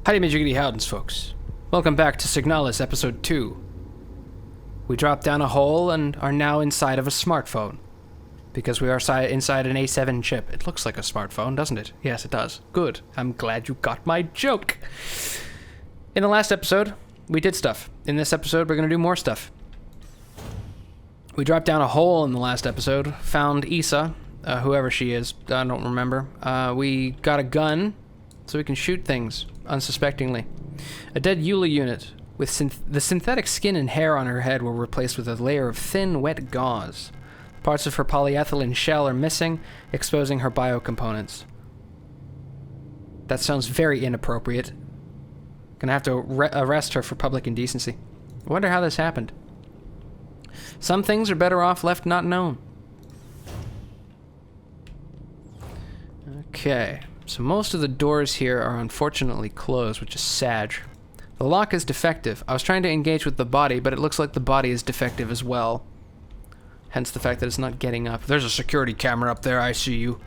Howdy Majiggity Howdens, folks. Welcome back to Signalis Episode 2. We dropped down a hole and are now inside of a smartphone. Because we are inside an A7 chip. It looks like a smartphone, doesn't it? Yes, it does. Good. I'm glad you got my joke. In the last episode, we did stuff. In this episode, we're going to do more stuff. We dropped down a hole in the last episode, found Isa, whoever she is, I don't remember. We got a gun, so we can shoot things unsuspectingly. A dead Eula unit with the synthetic skin and hair on her head were replaced with a layer of thin, wet gauze. Parts of her polyethylene shell are missing, exposing her biocomponents. That sounds very inappropriate. Gonna have to arrest her for public indecency. I wonder how this happened. Some things are better off left not known. Okay, so most of the doors here are unfortunately closed, which is sad. The lock is defective. I was trying to engage with the body, but it looks like the body is defective as well. Hence the fact that it's not getting up. There's a security camera up there, I see you.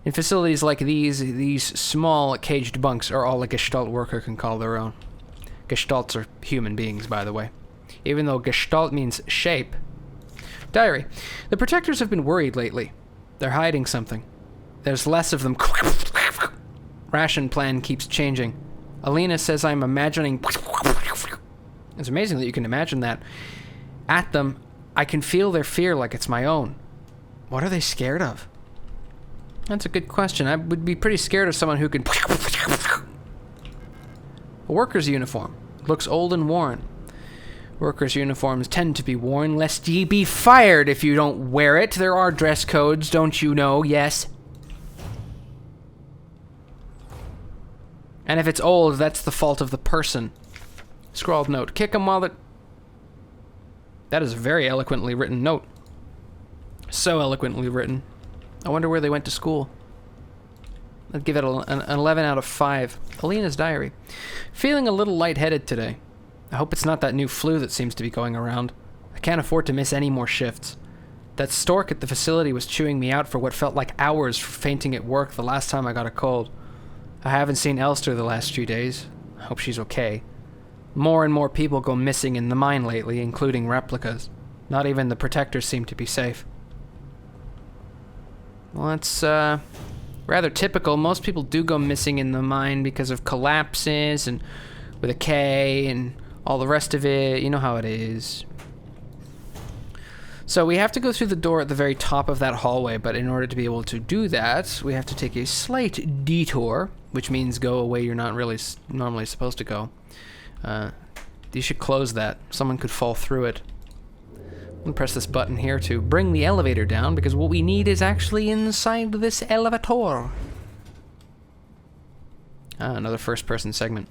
In facilities like these small caged bunks are all a Gestalt worker can call their own. Gestalts are human beings, by the way. Even though Gestalt means shape. Diary. The protectors have been worried lately. They're hiding something. There's less of them. Ration plan keeps changing. Alina says I'm imagining... It's amazing that you can imagine that. At them, I can feel their fear like it's my own. What are they scared of? That's a good question. I would be pretty scared of someone who can... A worker's uniform. Looks old and worn. Workers' uniforms tend to be worn lest ye be fired if you don't wear it. There are dress codes, don't you know? Yes. And if it's old, that's the fault of the person. Scrawled note. Kick 'em while they're... That is a very eloquently written note. So eloquently written. I wonder where they went to school. I'd give it an 11 out of 5. Alina's diary. Feeling a little lightheaded today. I hope it's not that new flu that seems to be going around. I can't afford to miss any more shifts. That stork at the facility was chewing me out for what felt like hours for fainting at work the last time I got a cold. I haven't seen Elster the last few days. I hope she's okay. More and more people go missing in the mine lately, including replicas. Not even the protectors seem to be safe. Well, that's rather typical. Most people do go missing in the mine because of collapses and with a K and all the rest of it. You know how it is. So we have to go through the door at the very top of that hallway, but in order to be able to do that, we have to take a slight detour, which means go a way you're not really normally supposed to go. You should close that. Someone could fall through it. I'm gonna press this button here to bring the elevator down, because what we need is actually inside this elevator. Another first-person segment.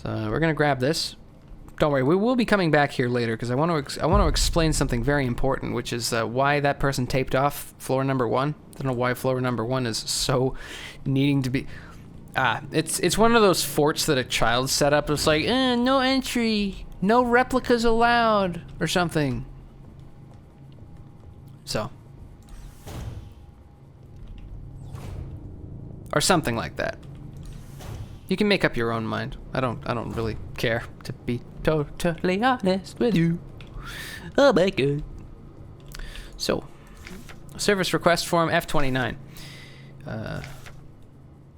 So we're gonna grab this. Don't worry, we will be coming back here later, because I want to explain something very important, which is why that person taped off floor number 1. I don't know why floor number 1 is so needing to be... it's one of those forts that a child set up. It's like, no entry, no replicas allowed, or something. So. Or something like that. You can make up your own mind. I don't really care, to be totally honest with you. Oh my god. So, service request form F29.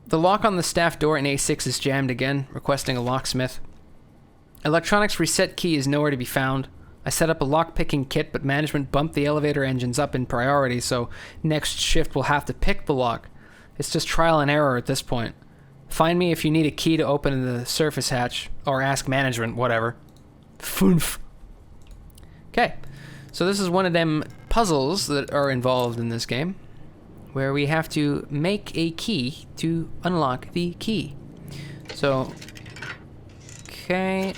The lock on the staff door in A6 is jammed again, requesting a locksmith. Electronics reset key is nowhere to be found. I set up a lock-picking kit, but management bumped the elevator engines up in priority, so next shift we'll have to pick the lock. It's just trial and error at this point. Find me if you need a key to open the surface hatch, or ask management, whatever. Foonf. Okay, so this is one of them puzzles that are involved in this game, where we have to make a key to unlock the key. So, okay,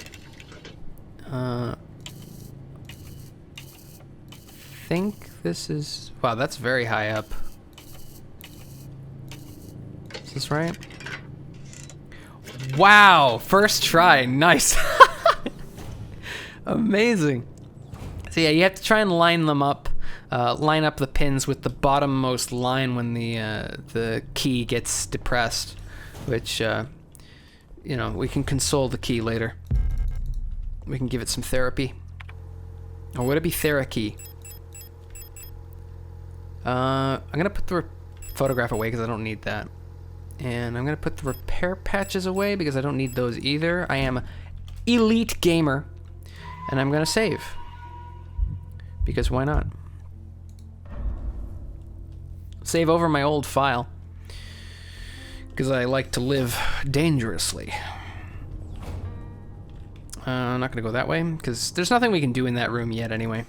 think this is, wow, that's very high up. Is this right? Wow, first try, nice. Amazing. So yeah, you have to try and line them up. Line up the pins with the bottommost line when the key gets depressed. which, you know, we can console the key later. We can give it some therapy. Or would it be Thera-key? I'm gonna put the photograph away because I don't need that. And I'm gonna put the repair patches away because I don't need those either. I am elite gamer. And I'm gonna save. Because why not? Save over my old file. Because I like to live dangerously. I'm not gonna go that way, because there's nothing we can do in that room yet anyway.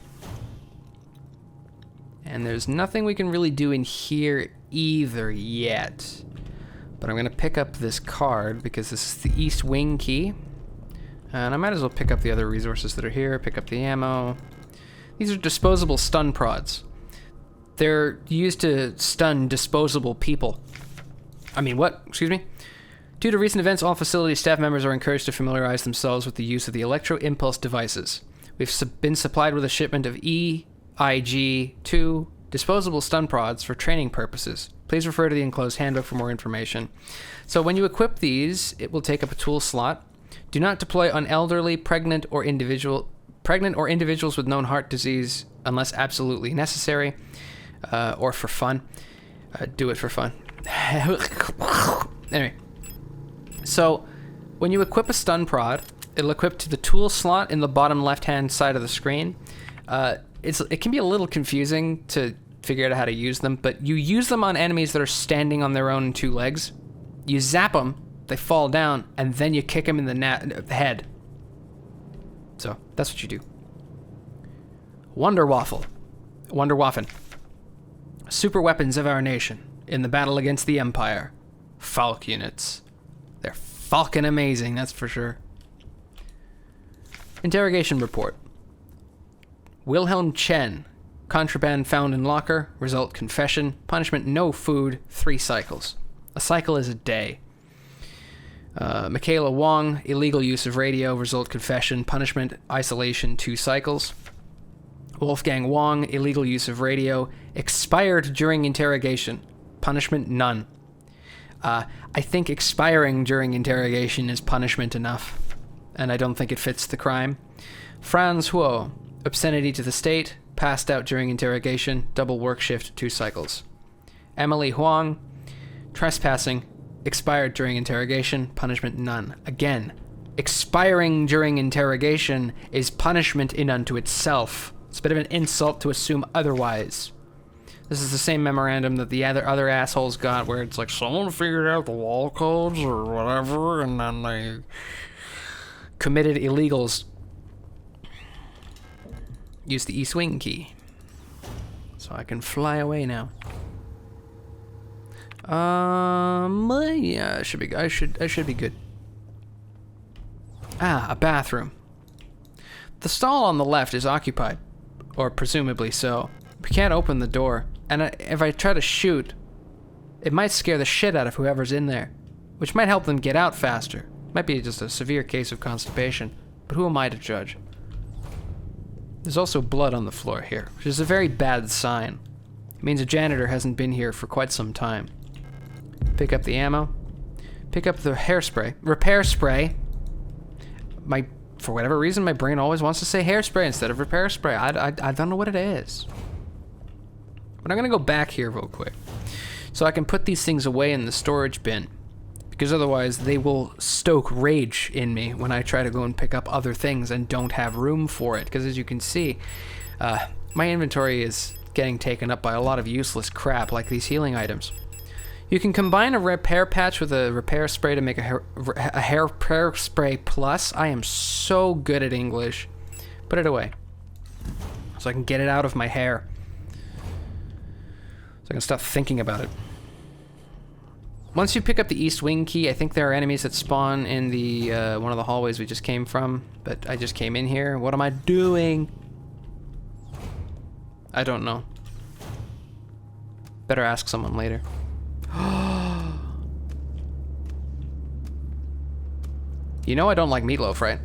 And there's nothing we can really do in here either yet. But I'm gonna pick up this card, because this is the East Wing key. And I might as well pick up the other resources that are here, pick up the ammo. These are disposable stun prods. They're used to stun disposable people. I mean, what? Excuse me? Due to recent events, all facility staff members are encouraged to familiarize themselves with the use of the electro-impulse devices. We've been supplied with a shipment of EIG-2 disposable stun prods for training purposes. Please refer to the enclosed handbook for more information. So when you equip these, it will take up a tool slot. Do not deploy on elderly, pregnant, or individuals with known heart disease unless absolutely necessary, or for fun. Do it for fun. Anyway. So, when you equip a stun prod, it'll equip to the tool slot in the bottom left-hand side of the screen. It can be a little confusing to figure out how to use them, but you use them on enemies that are standing on their own two legs. You zap them, they fall down, and then you kick them in the head. So, that's what you do. Wonderwaffen. Super weapons of our nation in the battle against the Empire. Falk units. They're fucking amazing, that's for sure. Interrogation report. Wilhelm Chen. Contraband found in locker. Result confession. Punishment no food. 3 cycles. A cycle is a day. Michaela Wong. Illegal use of radio. Result confession. Punishment isolation 2 cycles. Wolfgang Wong. Illegal use of radio. Expired during interrogation. Punishment none. I think expiring during interrogation is punishment enough, and I don't think it fits the crime. Franz Huo, obscenity to the state, passed out during interrogation, double work shift 2 cycles. Emily Huang, trespassing, expired during interrogation, punishment none. Again, expiring during interrogation is punishment in unto itself. It's a bit of an insult to assume otherwise. This is the same memorandum that the other assholes got, where it's like someone figured out the wall codes or whatever, and then they committed illegals. Use the East Wing key, so I can fly away now. Yeah, I should be good. Ah, a bathroom. The stall on the left is occupied, or presumably so. We can't open the door. And if I try to shoot, it might scare the shit out of whoever's in there, which might help them get out faster. Might be just a severe case of constipation, but who am I to judge? There's also blood on the floor here, which is a very bad sign. It means a janitor hasn't been here for quite some time. Pick up the ammo. Pick up the hairspray. Repair spray. For whatever reason, my brain always wants to say hairspray instead of repair spray. I don't know what it is. But I'm going to go back here real quick, so I can put these things away in the storage bin, because otherwise they will stoke rage in me when I try to go and pick up other things and don't have room for it, because as you can see, my inventory is getting taken up by a lot of useless crap like these healing items. You can combine a repair patch with a repair spray to make a hair repair spray plus. I am so good at English. Put it away, so I can get it out of my hair. I can stop thinking about it. Once you pick up the East Wing key, I think there are enemies that spawn in the one of the hallways we just came from, but I just came in here. What am I doing? I don't know. Better ask someone later. You know I don't like meatloaf, right?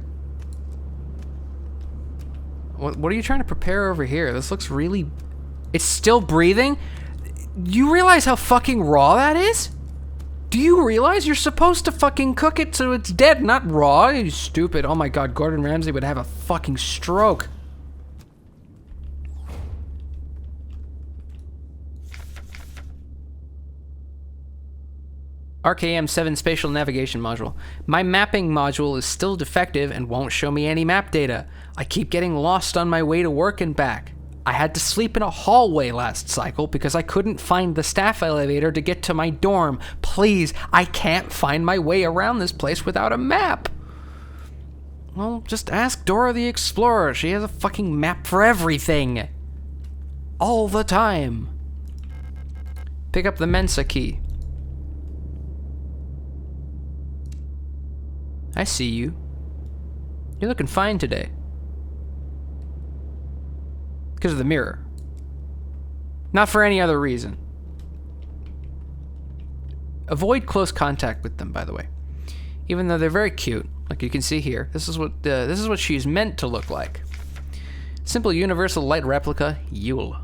What are you trying to prepare over here? This looks really... It's still breathing? You realize how fucking raw that is? Do you realize you're supposed to fucking cook it so it's dead, not raw? You stupid. Oh my god, Gordon Ramsay would have a fucking stroke. RKM-7 Spatial Navigation Module. My mapping module is still defective and won't show me any map data. I keep getting lost on my way to work and back. I had to sleep in a hallway last cycle because I couldn't find the staff elevator to get to my dorm. Please, I can't find my way around this place without a map. Well, just ask Dora the Explorer. She has a fucking map for everything. All the time. Pick up the Mensa Key. I see you. You're looking fine today. Because of the mirror. Not for any other reason. Avoid close contact with them, by the way. Even though they're very cute, like you can see here. This is what she's meant to look like. Simple universal light replica, Yule.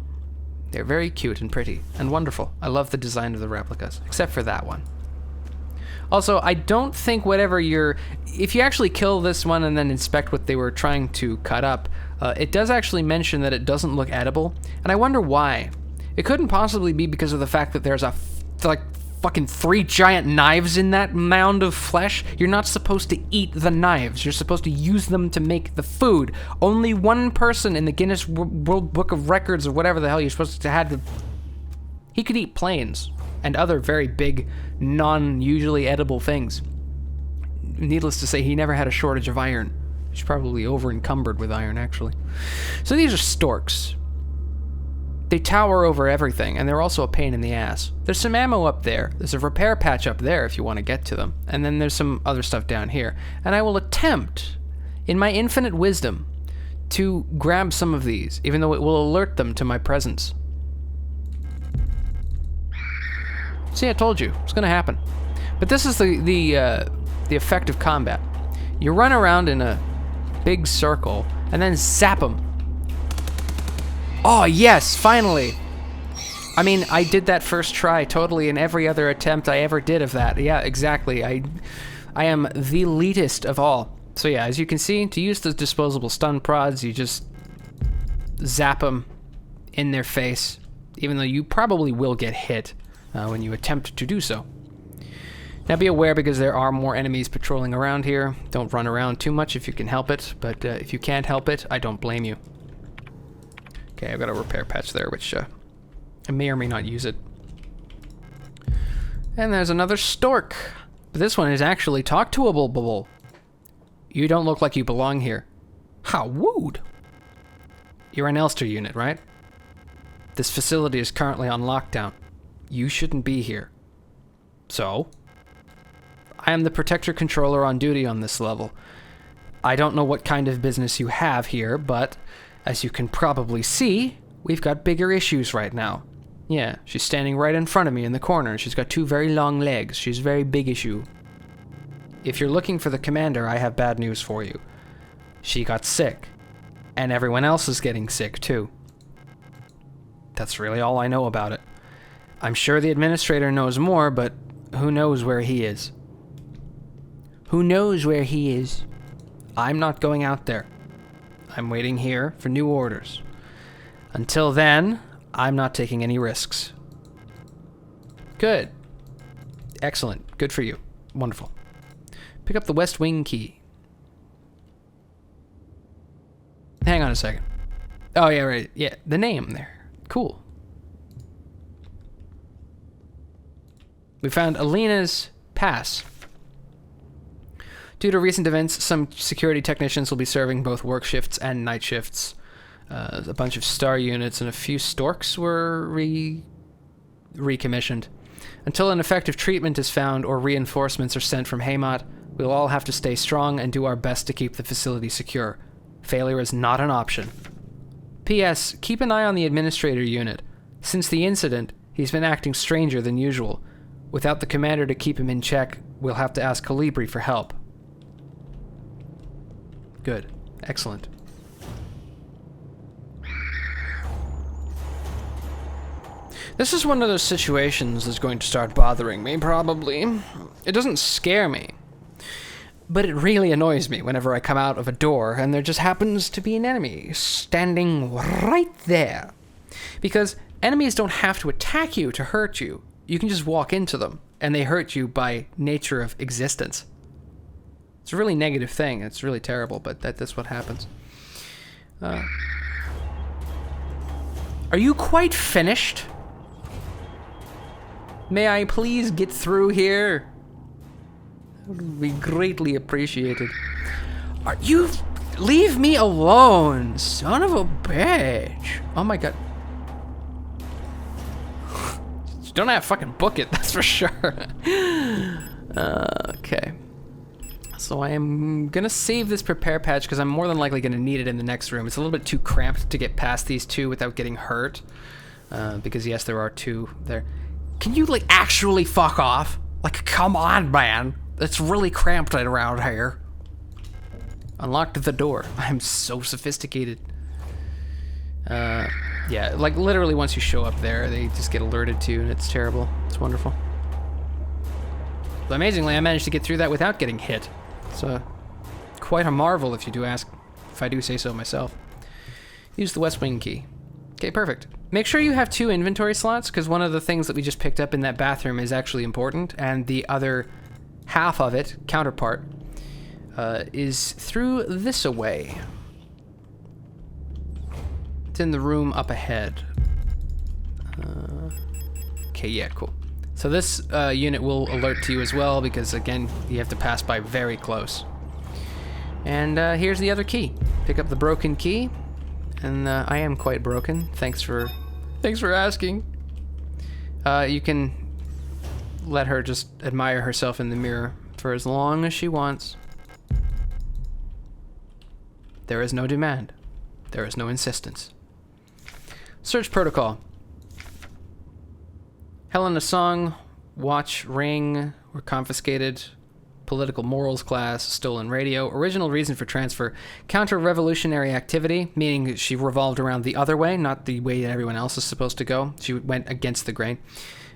They're very cute and pretty and wonderful. I love the design of the replicas, except for that one. Also, I don't think if you actually kill this one and then inspect what they were trying to cut up, it does actually mention that it doesn't look edible, and I wonder why. It couldn't possibly be because of the fact that there's fucking 3 giant knives in that mound of flesh. You're not supposed to eat the knives. You're supposed to use them to make the food. Only one person in the Guinness World Book of Records or whatever the hell you're supposed to have, he could eat planes and other very big, non-usually edible things. Needless to say, he never had a shortage of iron. He's probably over-encumbered with iron, actually. So these are storks. They tower over everything, and they're also a pain in the ass. There's some ammo up there. There's a repair patch up there if you want to get to them. And then there's some other stuff down here. And I will attempt, in my infinite wisdom, to grab some of these, even though it will alert them to my presence. See, I told you. It's gonna happen. But this is the effect of combat. You run around in a big circle, and then zap them. Oh, yes, finally! I mean, I did that first try totally in every other attempt I ever did of that. Yeah, exactly. I am the elitist of all. So yeah, as you can see, to use the disposable stun prods, you just zap them in their face, even though you probably will get hit when you attempt to do so. Now be aware, because there are more enemies patrolling around here. Don't run around too much if you can help it, but if you can't help it, I don't blame you. Okay, I've got a repair patch there, which I may or may not use it. And there's another stork. But this one is actually talk-to-able. You don't look like you belong here. How wooed! You're an Elster unit, right? This facility is currently on lockdown. You shouldn't be here. So? I am the Protector Controller on duty on this level. I don't know what kind of business you have here, but as you can probably see, we've got bigger issues right now. Yeah, she's standing right in front of me in the corner. She's got 2 very long legs. She's a very big issue. If you're looking for the commander, I have bad news for you. She got sick. And everyone else is getting sick, too. That's really all I know about it. I'm sure the administrator knows more, but who knows where he is? Who knows where he is? I'm not going out there. I'm waiting here for new orders. Until then, I'm not taking any risks. Good. Excellent. Good for you. Wonderful. Pick up the West Wing key. Hang on a second. Oh, yeah, right. Yeah, the name there. Cool. We found Alina's pass. Due to recent events, some security technicians will be serving both work shifts and night shifts. A bunch of star units and a few storks were recommissioned. Until an effective treatment is found or reinforcements are sent from Haymat, we'll all have to stay strong and do our best to keep the facility secure. Failure is not an option. P.S. Keep an eye on the administrator unit. Since the incident, he's been acting stranger than usual. Without the commander to keep him in check, we'll have to ask Calibri for help. Good. Excellent. This is one of those situations that's going to start bothering me, probably. It doesn't scare me, but it really annoys me whenever I come out of a door and there just happens to be an enemy standing right there. Because enemies don't have to attack you to hurt you. You can just walk into them, and they hurt you by nature of existence. It's a really negative thing. It's really terrible, but that's what happens. Are you quite finished? May I please get through here? That would be greatly appreciated. Are you... Leave me alone, son of a bitch. Oh my god. You don't have to fucking book it, that's for sure. Okay. So I am gonna save this prepare patch because I'm more than likely gonna need it in the next room. It's a little bit too cramped to get past these two without getting hurt. Because yes, there are two there. Can you like actually fuck off? Like, come on, man. It's really cramped right around here. Unlocked the door. I'm so sophisticated. Yeah, like literally once you show up there, they just get alerted to, and it's terrible. It's wonderful. But amazingly, I managed to get through that without getting hit. So, quite a marvel if you do ask, if I do say so myself. Use the West Wing key. Okay, perfect. Make sure you have 2 inventory slots, because one of the things that we just picked up in that bathroom is actually important, and the other half of it, counterpart, is through this away. It's in the room up ahead. Okay, yeah, cool. So this unit will alert to you as well, because again, you have to pass by very close. And here's the other key. Pick up the broken key, and I am quite broken. Thanks for asking. You can let her just admire herself in the mirror for as long as she wants. There is no demand. There is no insistence. Search protocol. Helena Song, watch, ring, were confiscated. Political morals class, stolen radio. Original reason for transfer, counter-revolutionary activity, meaning she revolved around the other way, not the way that everyone else is supposed to go. She went against the grain,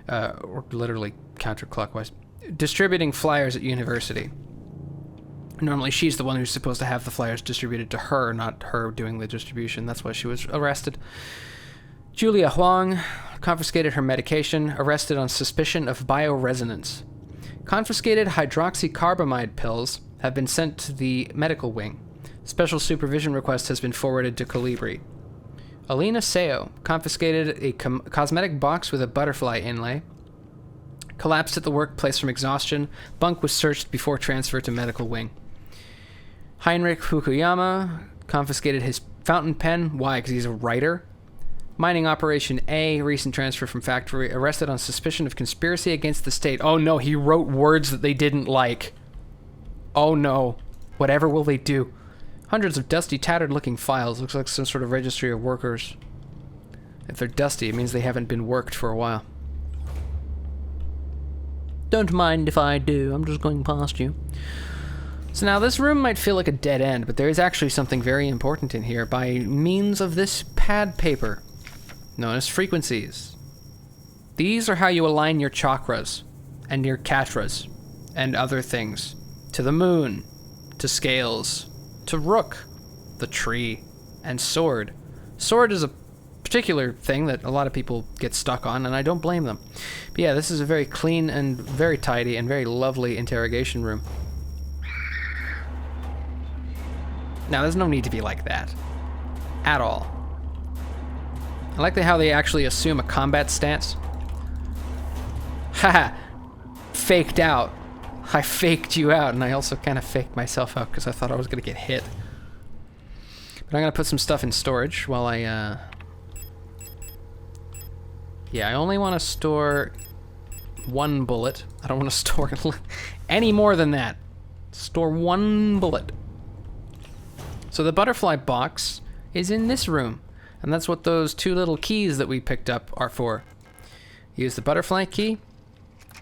or literally counterclockwise. Distributing flyers at university. Normally she's the one who's supposed to have the flyers distributed to her, not her doing the distribution. That's why she was arrested. Julia Huang, confiscated her medication, arrested on suspicion of bioresonance. Confiscated hydroxycarbamide pills have been sent to the medical wing. Special supervision request has been forwarded to Colibri. Alina Seo, confiscated a cosmetic box with a butterfly inlay. Collapsed at the workplace from exhaustion. Bunk was searched before transfer to medical wing. Heinrich Fukuyama, confiscated his fountain pen. Why? Because he's a writer. Mining Operation A, recent transfer from factory, arrested on suspicion of conspiracy against the state. Oh no, he wrote words that they didn't like. Oh no. Whatever will they do? Hundreds of dusty, tattered-looking files. Looks like some sort of registry of workers. If they're dusty, it means they haven't been worked for a while. Don't mind if I do, I'm just going past you. So now this room might feel like a dead end, but there is actually something very important in here by means of this pad paper, known as frequencies. These are how you align your chakras, and your katras, and other things. To the moon, to scales, to rook, the tree, and sword. Sword is a particular thing that a lot of people get stuck on, and I don't blame them. But yeah, this is a very clean and very tidy and very lovely interrogation room. Now, there's no need to be like that. At all. I like how they actually assume a combat stance. Haha! Faked out. I faked you out, and I also kind of faked myself out because I thought I was going to get hit. But I'm going to put some stuff in storage while I, Yeah, I only want to store 1 bullet. I don't want to store any more than that. Store 1 bullet. So the butterfly box is in this room, and that's what those 2 little keys that we picked up are for. Use the butterfly key.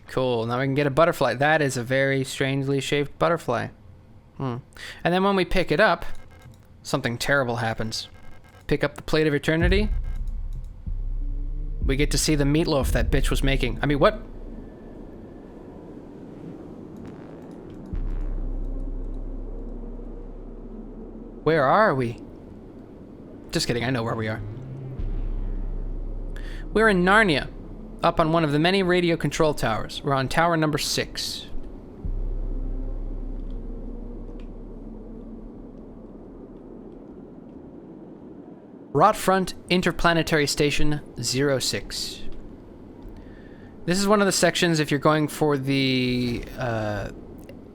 Cool, now we can get a butterfly. That is a very strangely shaped butterfly. And then when we pick it up, something terrible happens. Pick up the plate of eternity. We get to see the meatloaf that bitch was making. I mean, what? Where are we? Just kidding, I know where we are. We're in Narnia, up on one of the many radio control towers. We're on tower number 6. Rotfront Interplanetary Station 06. This is one of the sections, if you're going for the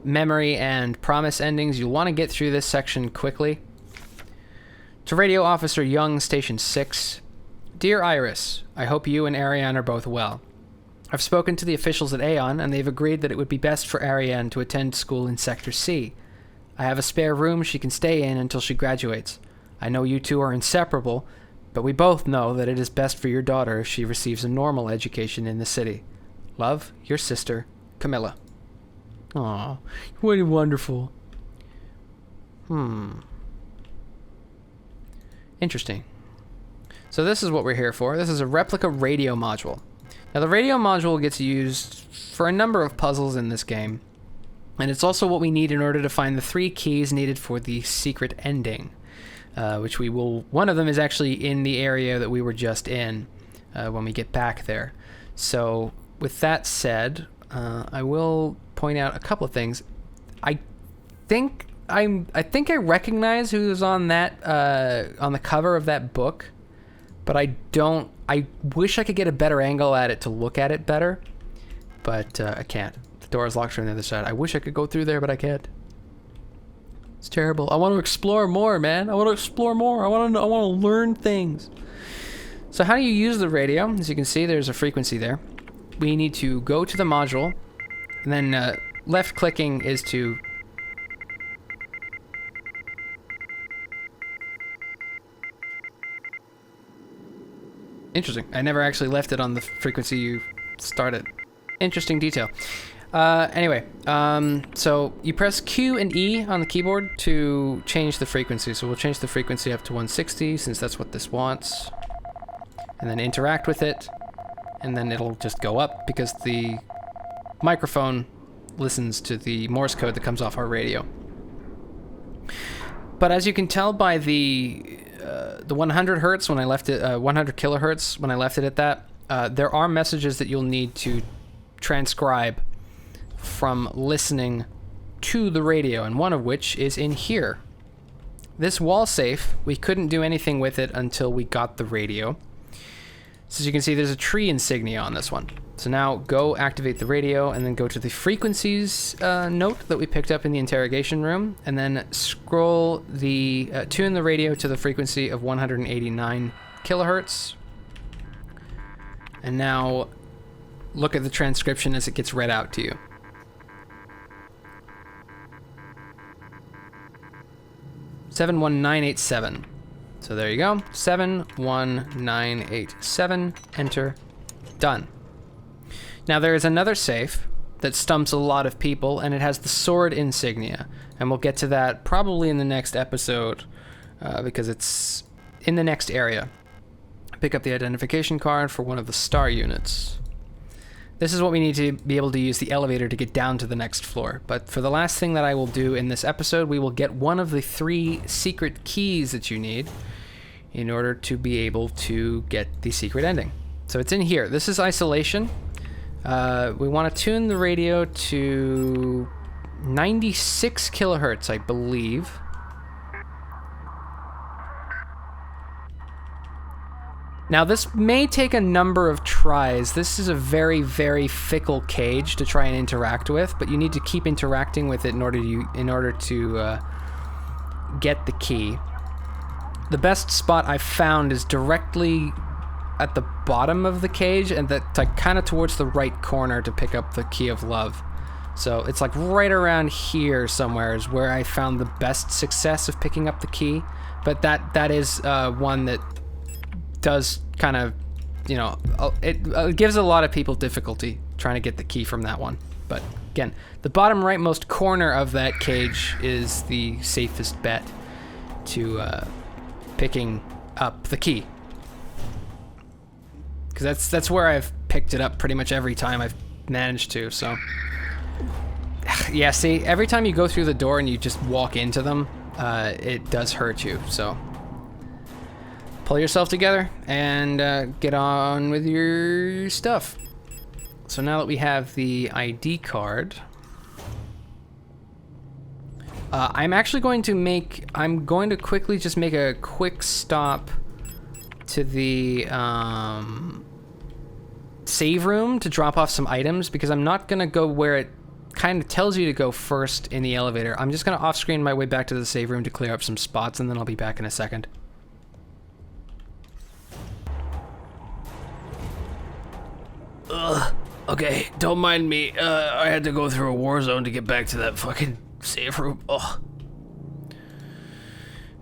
memory and promise endings, you'll want to get through this section quickly. To Radio Officer Young, Station 6. Dear Iris, I hope you and Ariane are both well. I've spoken to the officials at Aeon, and they've agreed that it would be best for Ariane to attend school in Sector C. I have a spare room she can stay in until she graduates. I know you two are inseparable, but we both know that it is best for your daughter if she receives a normal education in the city. Love, your sister, Camilla. Aw, what wonderful. Interesting. So this is what we're here for. This is a replica radio module. Now the radio module gets used for a number of puzzles in this game, and it's also what we need in order to find the 3 keys needed for the secret ending, which we will... One of them is actually in the area that we were just in when we get back there. So with that said, I will point out a couple of things. I think I recognize who's on that on the cover of that book, but I don't. I wish I could get a better angle at it to look at it better, but I can't. The door is locked from the other side. I wish I could go through there, but I can't. It's terrible. I want to explore more, man. I want to explore more. I want to learn things. So how do you use the radio? As you can see, there's a frequency there. We need to go to the module, and then left clicking is to... Interesting. I never actually left it on the frequency you started. Interesting detail. Anyway, so you press Q and E on the keyboard to change the frequency. So we'll change the frequency up to 160 since that's what this wants. And then interact with it. And then it'll just go up because the microphone listens to the Morse code that comes off our radio. But as you can tell by the 100 hertz when I left it, 100 kilohertz when I left it at that, there are messages that you'll need to transcribe from listening to the radio, and one of which is in here. This wall safe, we couldn't do anything with it until we got the radio. So as you can see, there's a tree insignia on this one. So now go activate the radio and then go to the frequencies note that we picked up in the interrogation room, and then scroll the tune the radio to the frequency of 189 kilohertz. And now look at the transcription as it gets read out to you. "71987. So there you go. 71987. Enter. Done. Now there is another safe that stumps a lot of people, and it has the sword insignia. And we'll get to that probably in the next episode because it's in the next area. Pick up the identification card for one of the star units. This is what we need to be able to use the elevator to get down to the next floor. But for the last thing that I will do in this episode, we will get one of the 3 secret keys that you need in order to be able to get the secret ending. So it's in here. This is isolation. We want to tune the radio to 96 kilohertz, I believe. Now this may take a number of tries. This is a very, very fickle cage to try and interact with, but you need to keep interacting with it in order to get the key. The best spot I've found is directly at the bottom of the cage, and that like kind of towards the right corner to pick up the key of love. So it's like right around here somewhere is where I found the best success of picking up the key. But that is one that does kind of, you know, it gives a lot of people difficulty trying to get the key from that one. But again, the bottom rightmost corner of that cage is the safest bet to picking up the key. Because that's where I've picked it up pretty much every time I've managed to, so. Yeah, see, every time you go through the door and you just walk into them, it does hurt you, so. Pull yourself together and get on with your stuff. So now that we have the ID card, I'm going to quickly just make a quick stop to the save room to drop off some items, because I'm not gonna go where it kind of tells you to go first in the elevator. I'm just gonna off-screen my way back to the save room to clear up some spots, and then I'll be back in a second. Okay, don't mind me. I had to go through a war zone to get back to that fucking save room. Ugh.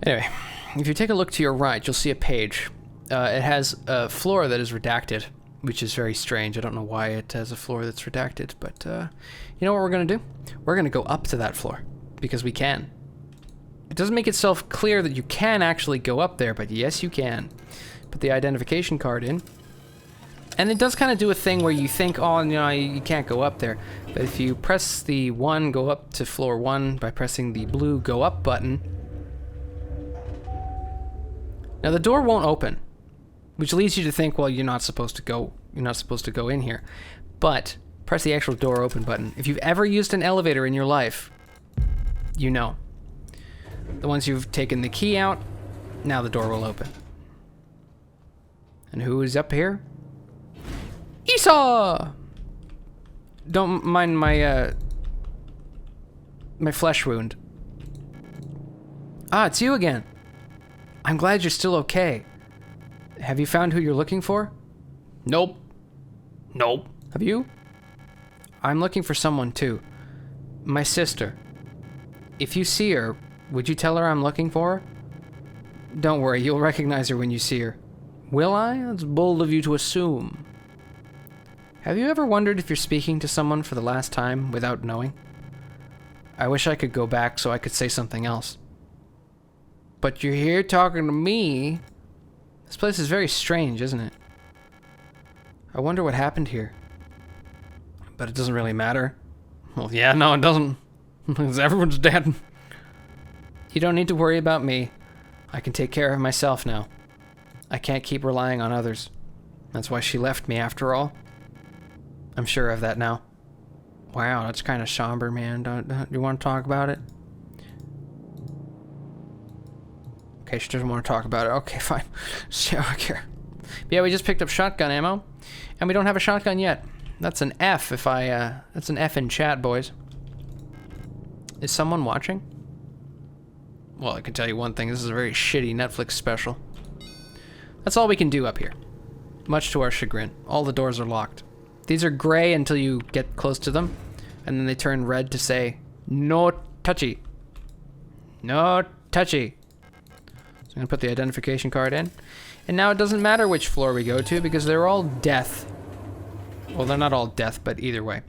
Anyway, if you take a look to your right, you'll see a page. It has a floor that is redacted, which is very strange. I don't know why it has a floor that's redacted, but you know what we're going to do? We're going to go up to that floor, because we can. It doesn't make itself clear that you can actually go up there, but yes, you can. Put the identification card in. And it does kind of do a thing where you think, oh, you know, you can't go up there. But if you press the 1, go up to floor 1 by pressing the blue go up button. Now the door won't open, which leads you to think, well, you're not supposed to go in here. But press the actual door open button. If you've ever used an elevator in your life, you know. Once you've taken the key out, now the door will open. And who is up here? Esau! Don't mind my, my flesh wound. Ah, it's you again. I'm glad you're still okay. Have you found who you're looking for? Nope. Nope. Have you? I'm looking for someone too. My sister. If you see her, would you tell her I'm looking for her? Don't worry, you'll recognize her when you see her. Will I? That's bold of you to assume. Have you ever wondered if you're speaking to someone for the last time without knowing? I wish I could go back so I could say something else. But you're here talking to me. This place is very strange, isn't it? I wonder what happened here. But it doesn't really matter. Well, yeah, no, it doesn't. Because everyone's dead. You don't need to worry about me. I can take care of myself now. I can't keep relying on others. That's why she left me after all. I'm sure of that now. Wow, that's kind of somber, man. Do you want to talk about it? Okay, she doesn't want to talk about it. Okay, fine. I don't care. But yeah, we just picked up shotgun ammo, and we don't have a shotgun yet. That's an F if I, that's an F in chat, boys. Is someone watching? Well, I can tell you one thing. This is a very shitty Netflix special. That's all we can do up here. Much to our chagrin. All the doors are locked. These are gray until you get close to them, and then they turn red to say, no touchy. No touchy. So I'm gonna put the identification card in. And now it doesn't matter which floor we go to because they're all death. Well, they're not all death, but either way.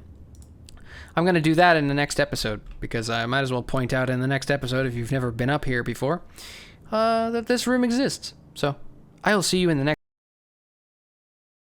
I'm gonna do that in the next episode because I might as well point out in the next episode, if you've never been up here before, that this room exists. So I'll see you in the next